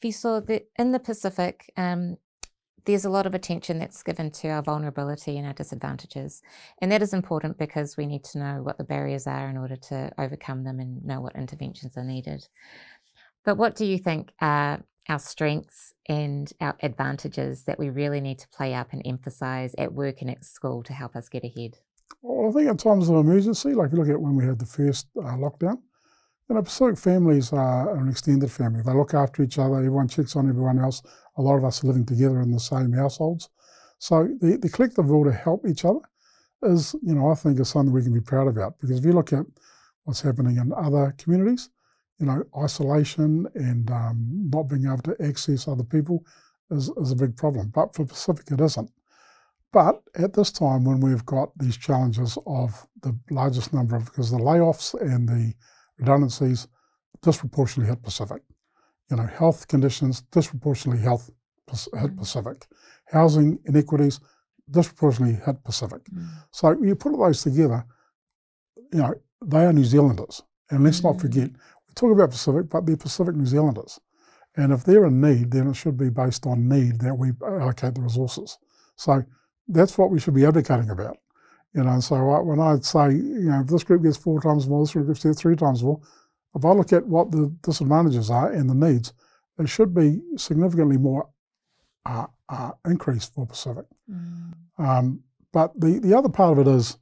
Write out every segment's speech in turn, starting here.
Fiso, in the Pacific, there's a lot of attention that's given to our vulnerability and our disadvantages. And that is important because we need to know what the barriers are in order to overcome them and know what interventions are needed. But what do you think are our strengths and our advantages that we really need to play up and emphasise at work and at school to help us get ahead? Well, I think in times of emergency, like you look at when we had the first lockdown, Pacific families are an extended family. They look after each other, everyone checks on everyone else. A lot of us are living together in the same households. So the collective will to help each other is, I think is something we can be proud about. Because if you look at what's happening in other communities, isolation and not being able to access other people is a big problem. But for Pacific, it isn't. But at this time, when we've got these challenges of the largest number of, because the layoffs and the redundancies disproportionately hit Pacific. Health conditions disproportionately hit Pacific. Housing inequities disproportionately hit Pacific. So you put those together, they are New Zealanders. And let's not forget, we talk about Pacific, but they're Pacific New Zealanders. And if they're in need, then it should be based on need that we allocate the resources. So that's what we should be advocating about. And so when I say, if this group gets 4 times more, this group gets 3 times more, if I look at what the disadvantages are and the needs, there should be significantly more increase for Pacific. But the other part of it is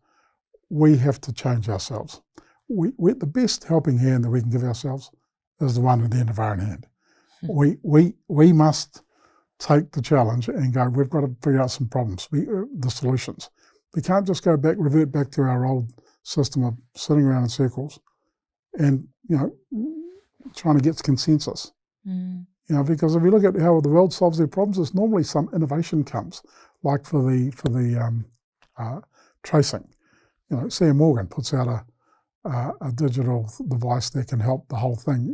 we have to change ourselves. The best helping hand that we can give ourselves is the one at the end of our own hand. We must take the challenge and go, we've got to figure out some problems, the solutions. We can't just revert back to our old system of sitting around in circles and, trying to get consensus. Because if you look at how the world solves their problems, there's normally some innovation comes, like for the tracing. Sam Morgan puts out a digital device that can help the whole thing.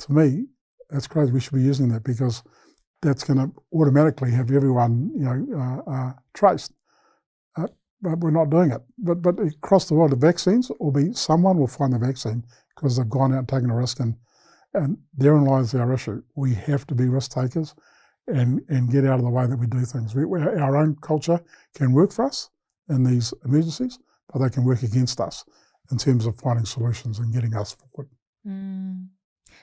To me, that's crazy. We should be using that because that's going to automatically have everyone, traced. But we're not doing it. But across the world, the vaccines someone will find the vaccine because they've gone out and taken a risk, and therein lies our issue. We have to be risk takers and get out of the way that we do things. Our own culture can work for us in these emergencies, but they can work against us in terms of finding solutions and getting us forward.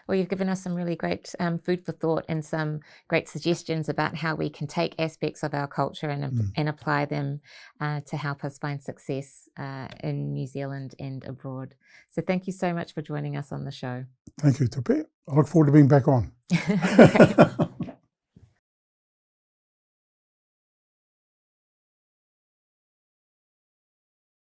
Well, you've given us some really great food for thought and some great suggestions about how we can take aspects of our culture and apply them to help us find success in New Zealand and abroad. So thank you so much for joining us on the show. Thank you, Tupe. I look forward to being back on. Okay.